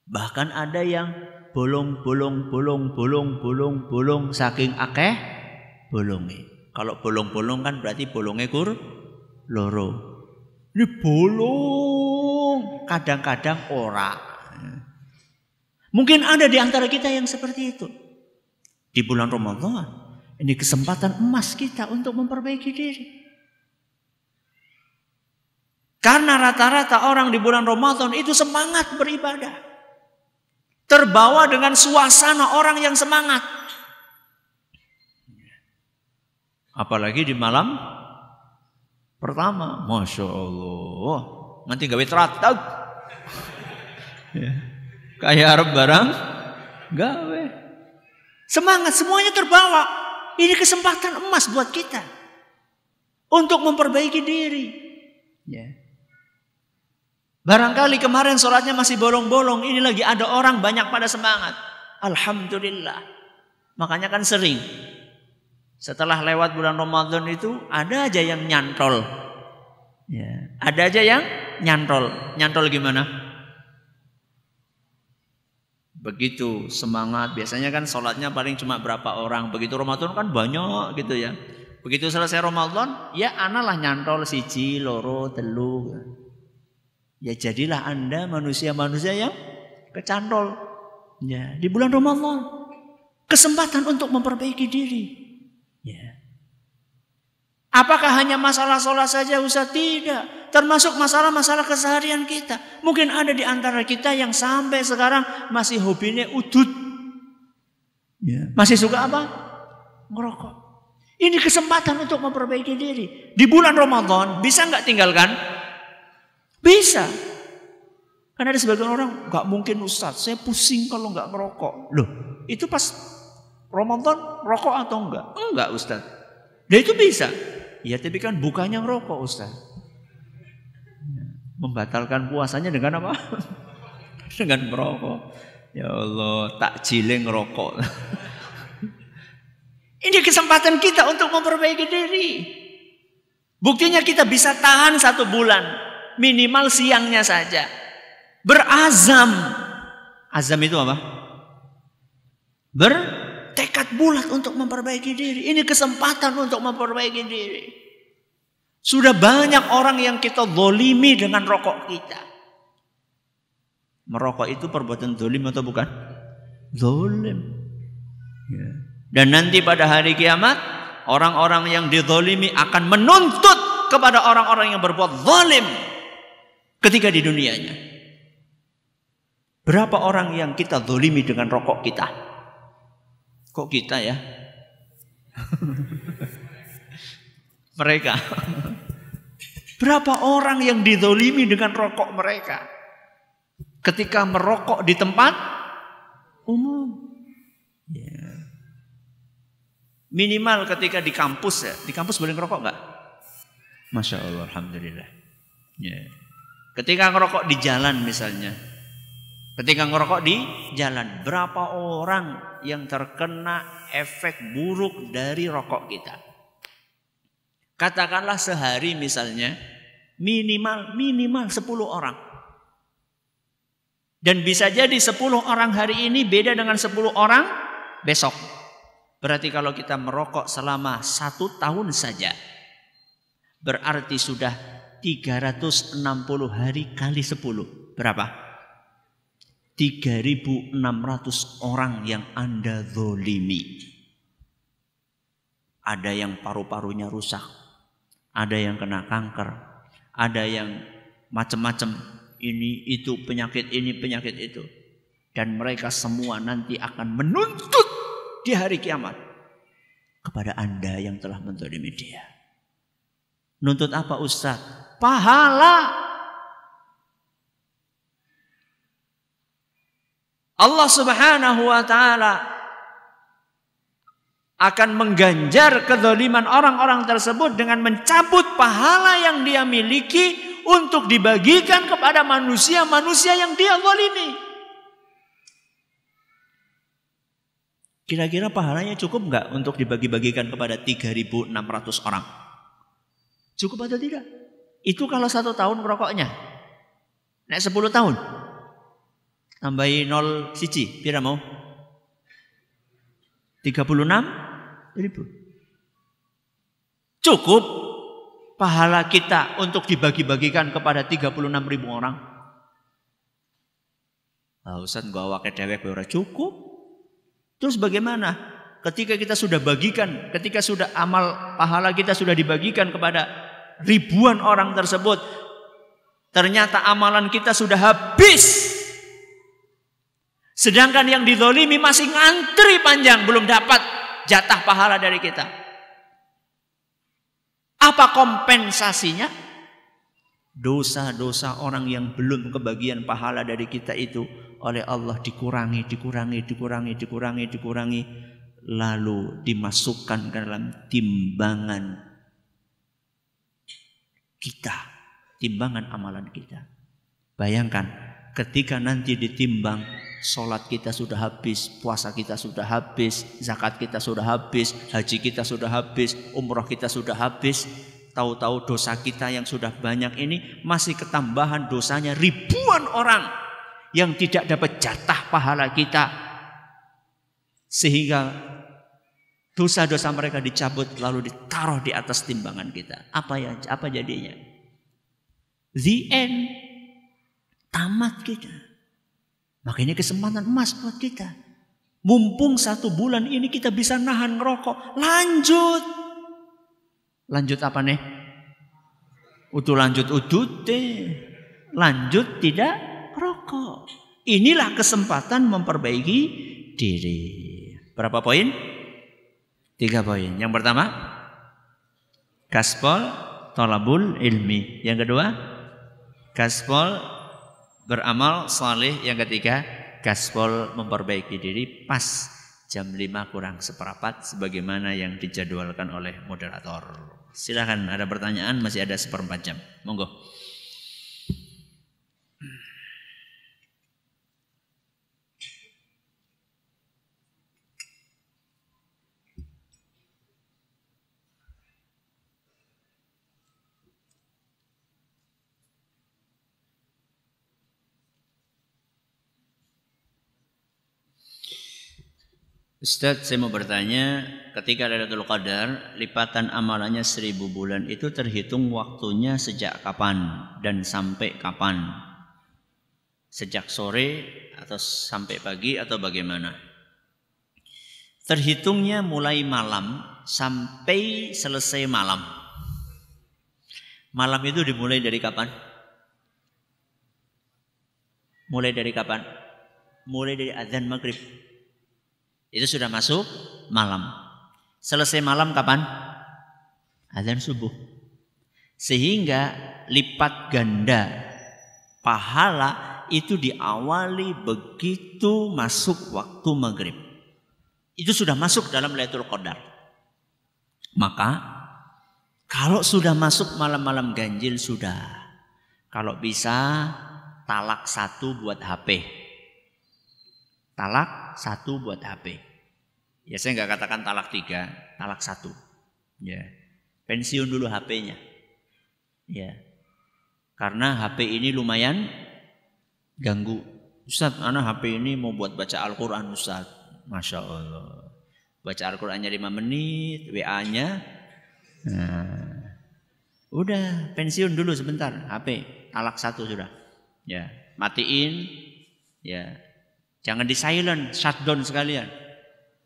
Bahkan ada yang bolong saking akeh bolonge. Kalau bolong-bolong kan berarti bolonge loro. Ini bolong, kadang-kadang ora. Mungkin ada di antara kita yang seperti itu. Di bulan Ramadan, ini kesempatan emas kita untuk memperbaiki diri. Karena rata-rata orang di bulan Ramadan itu semangat beribadah. Terbawa dengan suasana orang yang semangat. Apalagi di malam pertama. Masya Allah. Nanti gawe teratag. Kayak Arab barang gawe. Semangat, semuanya terbawa. Ini kesempatan emas buat kita untuk memperbaiki diri. Ya. Barangkali kemarin sholatnya masih bolong-bolong. Ini lagi ada orang banyak pada semangat. Alhamdulillah. Makanya kan sering setelah lewat bulan Ramadan itu ada aja yang nyantol. Ya. Ada aja yang nyantol. Nyantol gimana? Begitu semangat, biasanya kan sholatnya paling cuma berapa orang. Begitu Ramadan kan banyak gitu ya. Begitu selesai Ramadan, ya analah nyantol siji, loro, telu. Ya jadilah Anda manusia-manusia yang kecantol. Ya, di bulan Ramadan kesempatan untuk memperbaiki diri. Ya. Apakah hanya masalah sholat saja Ustaz? Tidak. Termasuk masalah-masalah keseharian kita. Mungkin ada di antara kita yang sampai sekarang masih hobinya udut. Ya. Masih suka apa? Ngerokok. Ini kesempatan untuk memperbaiki diri. Di bulan Ramadan bisa nggak tinggalkan? Bisa. Karena ada sebagian orang nggak mungkin Ustaz, saya pusing kalau nggak ngerokok. Loh, itu pas Ramadan rokok atau enggak? Enggak Ustaz. Dan itu bisa. Ya tapi kan bukannya ngerokok Ustaz. Membatalkan puasanya dengan apa? Dengan merokok. Ya Allah, takjile ngerokok. Ini kesempatan kita untuk memperbaiki diri. Buktinya kita bisa tahan 1 bulan. Minimal siangnya saja. Berazam. Azam itu apa? Bertekad bulat untuk memperbaiki diri. Ini kesempatan untuk memperbaiki diri. Sudah banyak orang yang kita zalimi dengan rokok kita. Merokok itu perbuatan zalim atau bukan? Zalim. Ya. Dan nanti pada hari kiamat, orang-orang yang dizalimi akan menuntut kepada orang-orang yang berbuat zalim ketika di dunianya. Berapa orang yang kita zalimi dengan rokok kita? Kok kita ya? Mereka. Berapa orang yang dizalimi dengan rokok mereka ketika merokok di tempat umum? Ya. Minimal ketika di kampus ya. Di kampus boleh ngerokok nggak? Masya Allah, alhamdulillah. Ya. Ketika ngerokok di jalan misalnya, ketika ngerokok di jalan, berapa orang yang terkena efek buruk dari rokok kita? Katakanlah sehari misalnya minimal 10 orang. Dan bisa jadi 10 orang hari ini beda dengan 10 orang besok. Berarti kalau kita merokok selama 1 tahun saja, berarti sudah 360 hari kali 10. Berapa? 3.600 orang yang Anda zolimi. Ada yang paru-parunya rusak, ada yang kena kanker, ada yang macam-macam, ini itu penyakit ini penyakit itu, dan mereka semua nanti akan menuntut di hari kiamat kepada Anda yang telah menzalimi dia. Nuntut apa Ustaz? Pahala. Allah Subhanahu wa ta'ala akan mengganjar kezaliman orang-orang tersebut dengan mencabut pahala yang dia miliki untuk dibagikan kepada manusia-manusia yang dia zalimi. Kira-kira pahalanya cukup enggak untuk dibagi-bagikan kepada 3.600 orang? Cukup atau tidak? Itu kalau 1 tahun merokoknya. Nek 10 tahun. Tambahi 0 siji, pira mau? 36.000. Cukup pahala kita untuk dibagi-bagikan kepada 36.000 orang. Ustaz gak awake dewek ora cukup. Terus bagaimana? Ketika kita sudah bagikan, ketika sudah amal pahala kita sudah dibagikan kepada ribuan orang tersebut, ternyata amalan kita sudah habis. Sedangkan yang dizalimi masih ngantri panjang, belum dapat jatah pahala dari kita. Apa kompensasinya? Dosa-dosa orang yang belum kebagian pahala dari kita itu oleh Allah dikurangi, lalu dimasukkan ke dalam timbangan kita, timbangan amalan kita. Bayangkan ketika nanti ditimbang, sholat kita sudah habis, puasa kita sudah habis, zakat kita sudah habis, haji kita sudah habis, umroh kita sudah habis. Tahu-tahu dosa kita yang sudah banyak ini masih ketambahan dosanya ribuan orang yang tidak dapat jatah pahala kita. Sehingga dosa-dosa mereka dicabut lalu ditaruh di atas timbangan kita. Apa jadinya? The end. Tamat kita. Makanya kesempatan emas buat kita. Mumpung 1 bulan ini kita bisa nahan ngerokok. Lanjut. Lanjut apa nih? Lanjut lanjut tidak rokok. Inilah kesempatan memperbaiki diri. Berapa poin? 3 poin. Yang pertama, gaspol thalabul ilmi. Yang kedua, gaspol beramal saleh. Yang ketiga, gaspol memperbaiki diri pas jam 5 kurang seperempat sebagaimana yang dijadwalkan oleh moderator. Silakan, ada pertanyaan, masih ada 1/4 jam. Monggo. Ustaz, saya mau bertanya, ketika Lailatul Qadar, lipatan amalannya 1000 bulan itu terhitung waktunya sejak kapan dan sampai kapan? Sejak sore atau sampai pagi atau bagaimana? Terhitungnya mulai malam sampai selesai malam. Malam itu dimulai dari kapan? Mulai dari kapan? Mulai dari azan maghrib. Itu sudah masuk malam. Selesai malam kapan? Azan subuh. Sehingga lipat ganda pahala itu diawali begitu masuk waktu maghrib. Itu sudah masuk dalam Lailatul Qadar. Maka kalau sudah masuk malam-malam ganjil sudah. Kalau bisa talak 1 buat HP. Talak 1 buat HP. Ya saya nggak katakan talak 3, talak 1. Ya, pensiun dulu HP-nya. Ya, karena HP ini lumayan ganggu. Ustaz, anak HP ini mau buat baca Al-Quran Ustaz. Masya Allah. Baca Al-Qurannya 5 menit, WA-nya. Nah, udah pensiun dulu sebentar. HP, talak 1 sudah. Ya, matiin. Ya, jangan di silent, shutdown sekalian.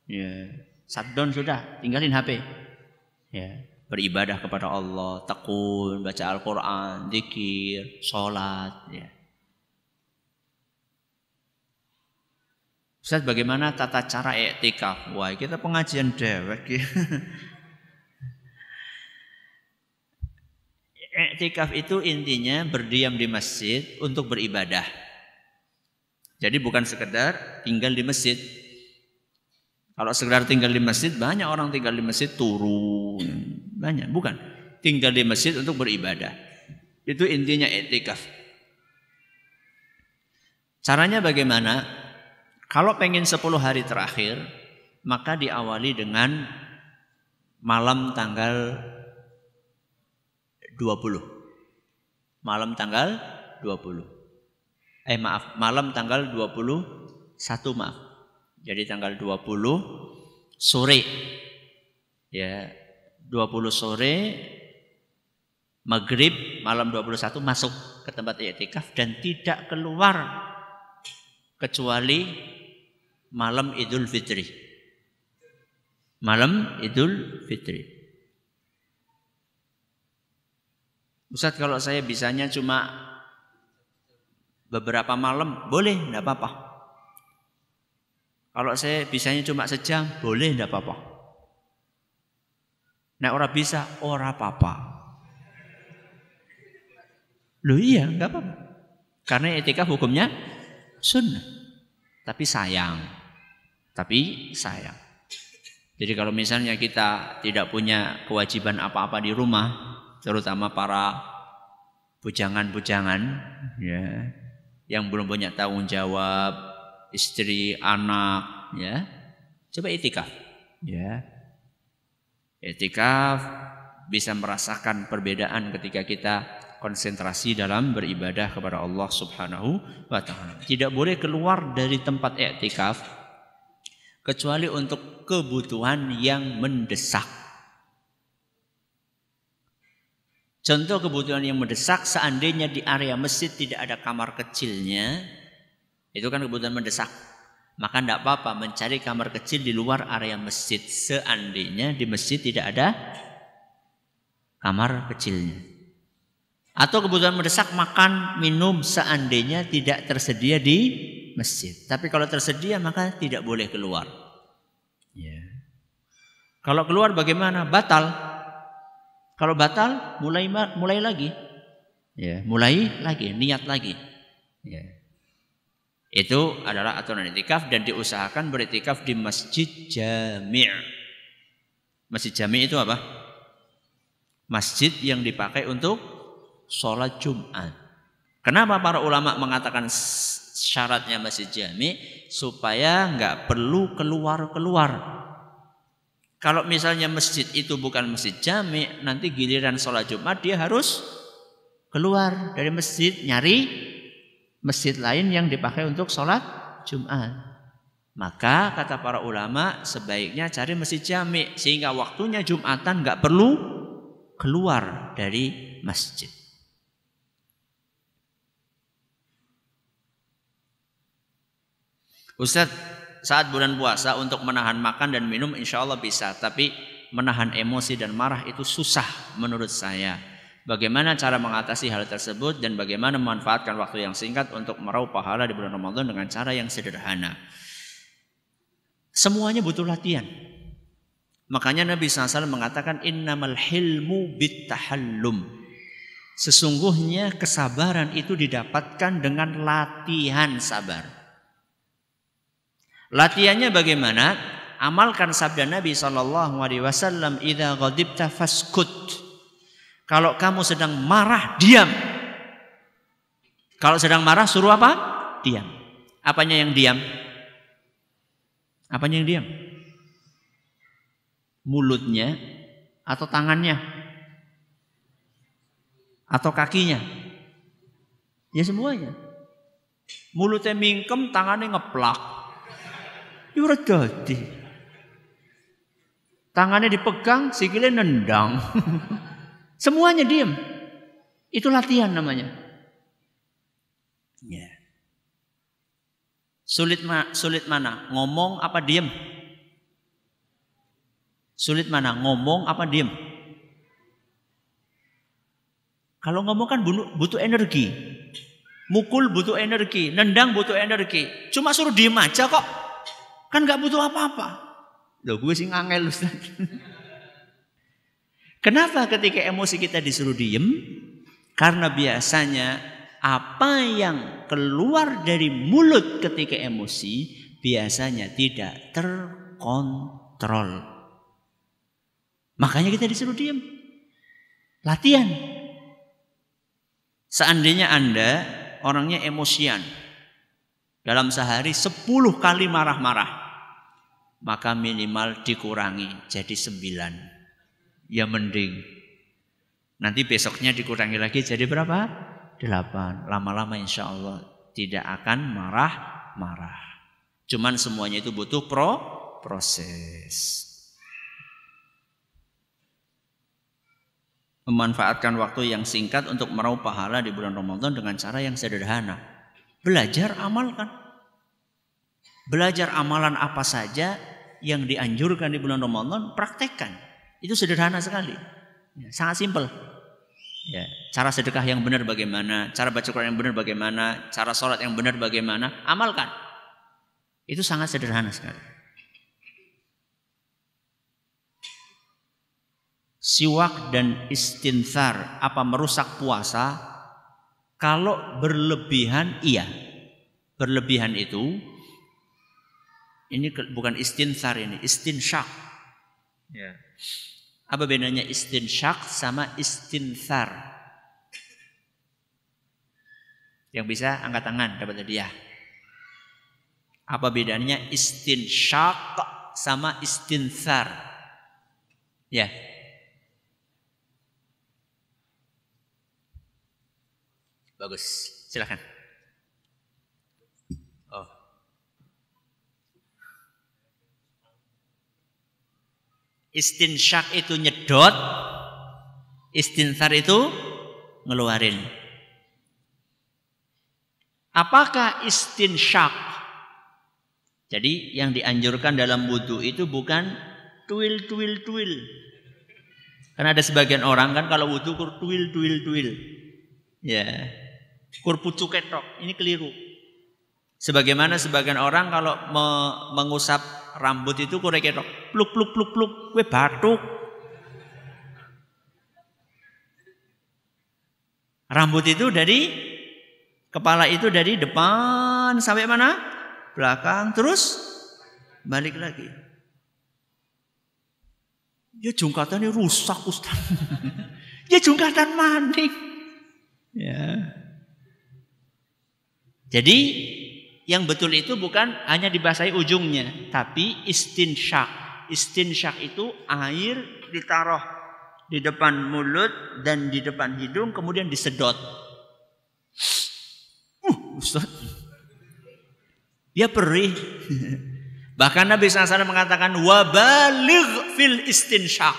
Ya, shutdown sudah, tinggalin HP. Ya, beribadah kepada Allah, tekun, baca Al-Quran, zikir, sholat. Ya. Ustaz, bagaimana tata cara i'tikaf? Wah, kita pengajian dewek. I'tikaf itu intinya berdiam di masjid untuk beribadah. Jadi bukan sekedar tinggal di masjid. Kalau sekedar tinggal di masjid, banyak orang tinggal di masjid turun. Banyak, bukan. Tinggal di masjid untuk beribadah. Itu intinya i'tikaf. Caranya bagaimana? Kalau pengen 10 hari terakhir, maka diawali dengan malam tanggal 20. Malam tanggal 20. Malam tanggal 21, maaf. Jadi tanggal 20 sore. Ya, 20 sore maghrib malam 21 masuk ke tempat i'tikaf dan tidak keluar kecuali malam Idul Fitri. Malam Idul Fitri. Ustaz, kalau saya bisanya cuma beberapa malam, boleh, enggak apa-apa. Kalau saya bisanya cuma sejam, boleh, enggak apa-apa. Nek ora bisa, ora apa-apa. Loh iya, enggak apa-apa. Karena i'tikaf hukumnya sunnah. Tapi sayang. Jadi kalau misalnya kita tidak punya kewajiban apa-apa di rumah, terutama para bujangan-bujangan, ya, yang belum punya tanggung jawab, istri, anak, ya, coba i'tikaf, ya. I'tikaf bisa merasakan perbedaan ketika kita konsentrasi dalam beribadah kepada Allah Subhanahu wa ta'ala. Tidak boleh keluar dari tempat i'tikaf kecuali untuk kebutuhan yang mendesak. Contoh kebutuhan yang mendesak, seandainya di area masjid tidak ada kamar kecilnya, itu kan kebutuhan mendesak. Maka tidak apa-apa mencari kamar kecil di luar area masjid, seandainya di masjid tidak ada kamar kecilnya. Atau kebutuhan mendesak makan, minum, seandainya tidak tersedia di masjid. Tapi kalau tersedia maka tidak boleh keluar. Ya. Kalau keluar bagaimana? Batal. Kalau batal mulai lagi. Ya, mulai lagi, niat lagi. Ya. Itu adalah aturan i'tikaf dan diusahakan beriktikaf di masjid jami'. Masjid jami' itu apa? Masjid yang dipakai untuk sholat Jumat. Kenapa para ulama mengatakan syaratnya masjid jami'? Supaya nggak perlu keluar-keluar. Kalau misalnya masjid itu bukan masjid jami', nanti giliran sholat Jumat dia harus keluar dari masjid, nyari masjid lain yang dipakai untuk sholat Jumat. Maka kata para ulama sebaiknya cari masjid jami' sehingga waktunya Jumatan nggak perlu keluar dari masjid. Ustaz, saat bulan puasa untuk menahan makan dan minum insya Allah bisa, tapi menahan emosi dan marah itu susah menurut saya. Bagaimana cara mengatasi hal tersebut dan bagaimana memanfaatkan waktu yang singkat untuk meraup pahala di bulan Ramadan dengan cara yang sederhana? Semuanya butuh latihan. Makanya Nabi SAW mengatakan innamal hilmu bittahallum. Sesungguhnya kesabaran itu didapatkan dengan latihan sabar. Latihannya bagaimana? Amalkan sabda Nabi SAW, idza ghadibta faskut. Kalau kamu sedang marah, diam. Kalau sedang marah suruh apa? Diam. Apanya yang diam? Apanya yang diam? Mulutnya atau tangannya? Atau kakinya? Ya semuanya. Mulutnya mingkem, tangannya ngeplak. Ya ora dadi. Tangannya dipegang, sikilnya nendang. Semuanya diem. Itu latihan namanya. Ya. Sulit mana? Ngomong apa diem? Sulit mana? Ngomong apa diem? Kalau ngomong kan butuh energi. Mukul butuh energi. Nendang butuh energi. Cuma suruh diem aja kok. Kan gak butuh apa-apa. Loh gue sih ngangel Ustaz. Kenapa ketika emosi kita disuruh diem? Karena biasanya apa yang keluar dari mulut ketika emosi biasanya tidak terkontrol. Makanya kita disuruh diem. Latihan. Seandainya Anda orangnya emosian. Dalam sehari 10 kali marah-marah. Maka minimal dikurangi jadi 9. Ya mending. Nanti besoknya dikurangi lagi jadi berapa? 8. Lama-lama insya Allah tidak akan marah-marah. Cuman semuanya itu butuh proses. Memanfaatkan waktu yang singkat untuk meraup pahala di bulan Ramadan dengan cara yang sederhana. Belajar, amalkan. Belajar amalan apa saja yang dianjurkan di bulan Ramadan, praktekkan. Itu sederhana sekali. Ya, sangat simpel. Ya, cara sedekah yang benar bagaimana, cara baca Quran yang benar bagaimana, cara sholat yang benar bagaimana, amalkan. Itu sangat sederhana sekali. Siwak dan istinthar apa merusak puasa? Kalau berlebihan iya. Berlebihan itu ini bukan istinthar, ini istinsyak. Ya. Apa bedanya istinsyak sama istinthar? Yang bisa angkat tangan dapat hadiah. Apa bedanya istinsyak sama istinthar? Ya. Bagus, silakan. Oh. Istinsyak itu nyedot, istinthar itu ngeluarin. Apakah istinsyak? Jadi yang dianjurkan dalam wudu itu bukan tuil. Karena ada sebagian orang kan kalau wudu kur tuil. Ya, kur pucuk ketok. Ini keliru. Sebagaimana sebagian orang kalau mengusap rambut itu kur ketok. Pluk. Gue batuk. Rambut itu dari kepala itu dari depan sampai mana? Belakang terus balik lagi. Ya jungkatannya rusak Ustaz. Ya jungkatan maning. Ya. Jadi yang betul itu bukan hanya dibasahi ujungnya, tapi istinsyak. Istinsyak itu air ditaruh di depan mulut dan di depan hidung kemudian disedot. Ustaz. Dia perih. Bahkan Nabi SAW mengatakan wabaligh fil istinsyak.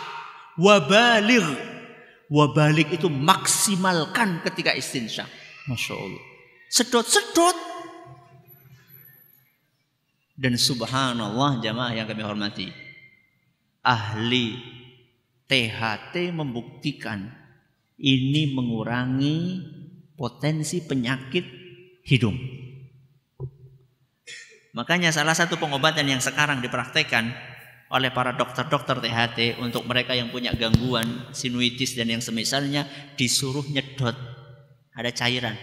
Wabalik itu maksimalkan ketika istinsyak. Masya Allah. Sedot. Dan subhanallah jamaah yang kami hormati. Ahli THT membuktikan ini mengurangi potensi penyakit hidung. Makanya salah satu pengobatan yang sekarang dipraktekkan oleh para dokter-dokter THT untuk mereka yang punya gangguan sinuitis dan yang semisalnya disuruh nyedot. Ada cairan.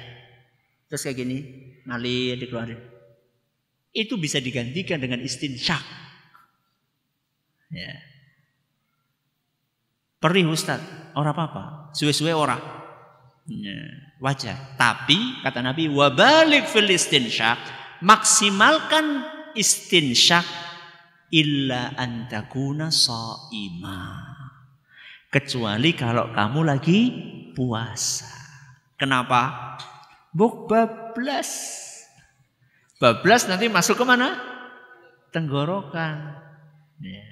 Terus kayak gini, ngalir dikeluarin. Itu bisa digantikan dengan istinsyak. Ya. Perih Ustaz, ora apa-apa. Suwe-suwe ora. Ya, wajar. Tapi kata Nabi, wabalik fil istinsyak, maksimalkan istinsyak illa antakuna shaima. Kecuali kalau kamu lagi puasa. Kenapa? Buk bablas. bablas nanti masuk ke mana? Tenggorokan. Ya.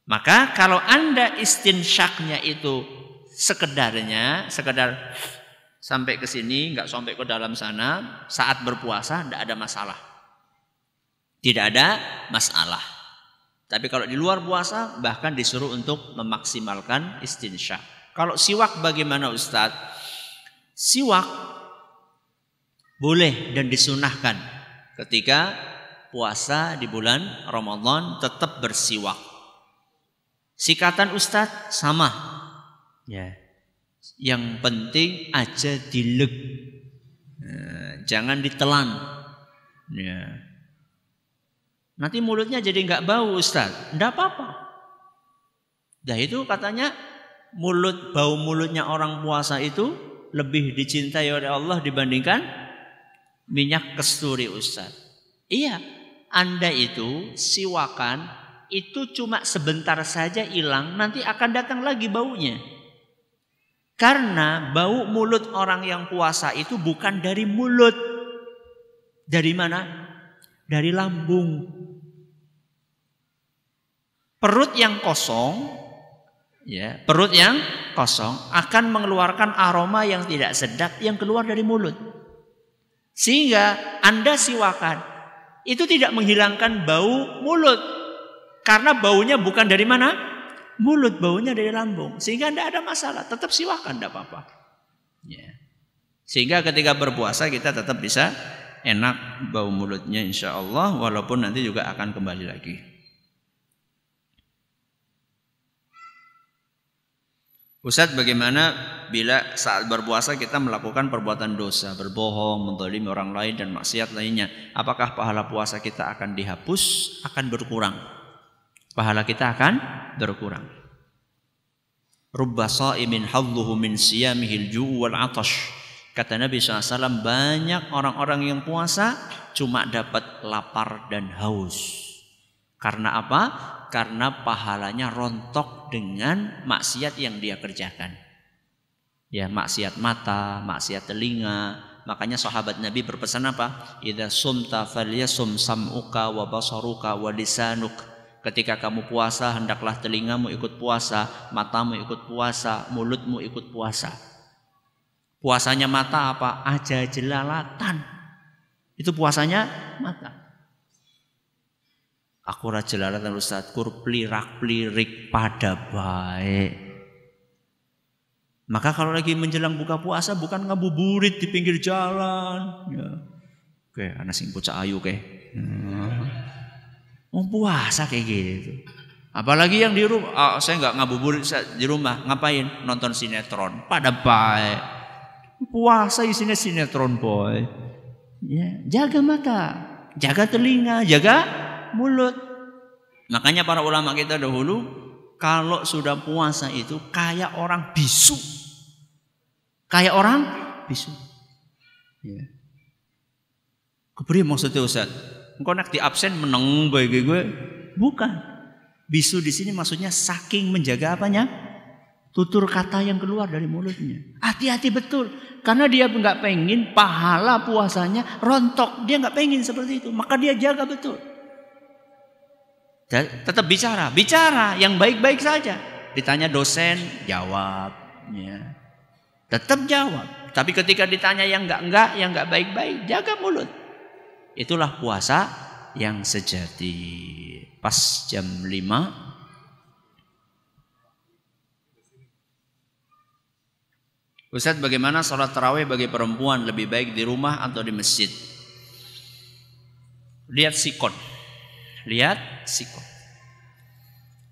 Maka kalau Anda istinsyaknya itu sekedar sampai ke sini, nggak sampai ke dalam sana, saat berpuasa tidak ada masalah. Tidak ada masalah. Tapi kalau di luar puasa bahkan disuruh untuk memaksimalkan istinsyak. Kalau siwak bagaimana Ustaz? Siwak boleh dan disunahkan ketika puasa di bulan Ramadan tetap bersiwak. Sikatan Ustaz sama. Ya. Yang penting aja dileg. Jangan ditelan. Ya. Nanti mulutnya jadi nggak bau Ustaz. Nggak apa-apa. Nah itu katanya bau mulutnya orang puasa itu lebih dicintai oleh Allah dibandingkan minyak kasturi Ustaz. Iya, Anda itu siwakan itu cuma sebentar saja hilang, nanti akan datang lagi baunya. Karena bau mulut orang yang puasa itu bukan dari mulut. Dari mana? Dari lambung. Perut yang kosong, ya, perut yang kosong akan mengeluarkan aroma yang tidak sedap yang keluar dari mulut. Sehingga Anda siwakan, itu tidak menghilangkan bau mulut. Karena baunya bukan dari mana? Mulut, baunya dari lambung. Sehingga tidak ada masalah, tetap siwakan, tidak apa-apa. Ya. Sehingga ketika berpuasa kita tetap bisa enak bau mulutnya insya Allah, walaupun nanti juga akan kembali lagi. Ustaz, bagaimana bila saat berpuasa kita melakukan perbuatan dosa, berbohong, menzalimi orang lain dan maksiat lainnya? Apakah pahala puasa kita akan dihapus, akan berkurang? Pahala kita akan berkurang. Rubba sha'imin hadduhu min siyamihil ju' wal 'atash. Kata Nabi SAW, banyak orang-orang yang puasa cuma dapat lapar dan haus. Karena apa? Karena pahalanya rontok dengan maksiat yang dia kerjakan. Ya, maksiat mata, maksiat telinga. Makanya sahabat Nabi berpesan apa? Idza sumta falyasum sam'uka wa basaruka wa lisanuk. Ketika kamu puasa, hendaklah telingamu ikut puasa, matamu ikut puasa, mulutmu ikut puasa. Puasanya mata apa? Aja jelalatan. Itu puasanya mata. Aku ora jelalatan Ustaz, kur plirak-plirik pada baik. Maka kalau lagi menjelang buka puasa bukan ngabuburit di pinggir jalan. Ya. Oke, ana sing bocah ayu ke. Mau puasa kayak gitu. Apalagi yang di rumah, saya nggak ngabuburit di rumah, ngapain? Nonton sinetron. Pada baik. Puasa isinya sinetron boy. Ya, jaga mata, jaga telinga, jaga mulut. Makanya para ulama kita dahulu kalau sudah puasa itu kayak orang bisu. Kayak orang bisu. Ya. Kepriye maksudnya Ustaz? Engkau nak di absen meneng bagi gue? Bukan. Bisu di sini maksudnya saking menjaga apanya? Tutur kata yang keluar dari mulutnya. Hati-hati betul. Karena dia nggak pengen pahala puasanya rontok. Dia nggak pengen seperti itu. Maka dia jaga betul. Tetap bicara yang baik-baik saja. Ditanya dosen, jawab. Ya. Tetap jawab. Tapi ketika ditanya yang enggak, yang enggak baik-baik, jaga mulut. Itulah puasa yang sejati. Pas jam 5. Ustaz, bagaimana sholat tarawih bagi perempuan, lebih baik di rumah atau di masjid? Lihat sikon.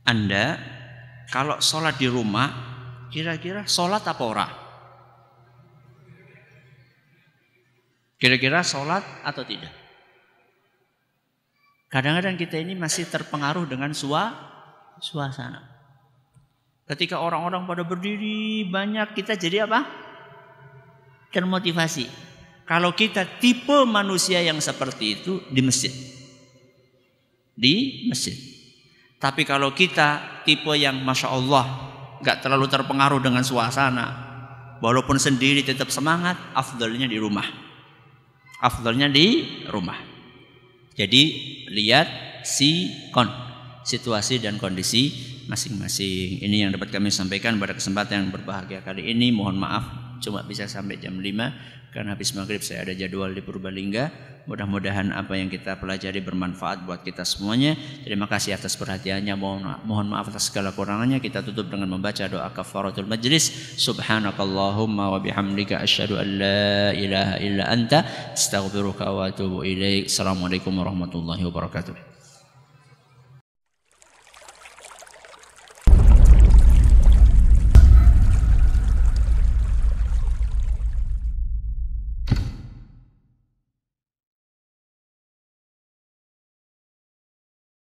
Anda kalau sholat di rumah, kira-kira sholat apa ora? Kira-kira sholat atau tidak? Kadang-kadang kita ini masih terpengaruh dengan suasana. Ketika orang-orang pada berdiri banyak, kita jadi apa? Termotivasi. Kalau kita tipe manusia yang seperti itu di masjid. Tapi kalau kita tipe yang Masya Allah gak terlalu terpengaruh dengan suasana, walaupun sendiri tetap semangat, afdalnya di rumah. Afdalnya di rumah. Jadi lihat situasi dan kondisi masing-masing. Ini yang dapat kami sampaikan pada kesempatan yang berbahagia kali ini. Mohon maaf cuma bisa sampai jam 5 karena habis maghrib saya ada jadwal di Purbalingga. Mudah-mudahan apa yang kita pelajari bermanfaat buat kita semuanya. Terima kasih atas perhatiannya. Mohon maaf atas segala kurangannya. Kita tutup dengan membaca doa kafaratul majlis. Subhanakallahumma wa bihamdika asyhadu an la ilaha illa anta astaghfiruka wa atubu ilaik. Assalamualaikum warahmatullahi wabarakatuh.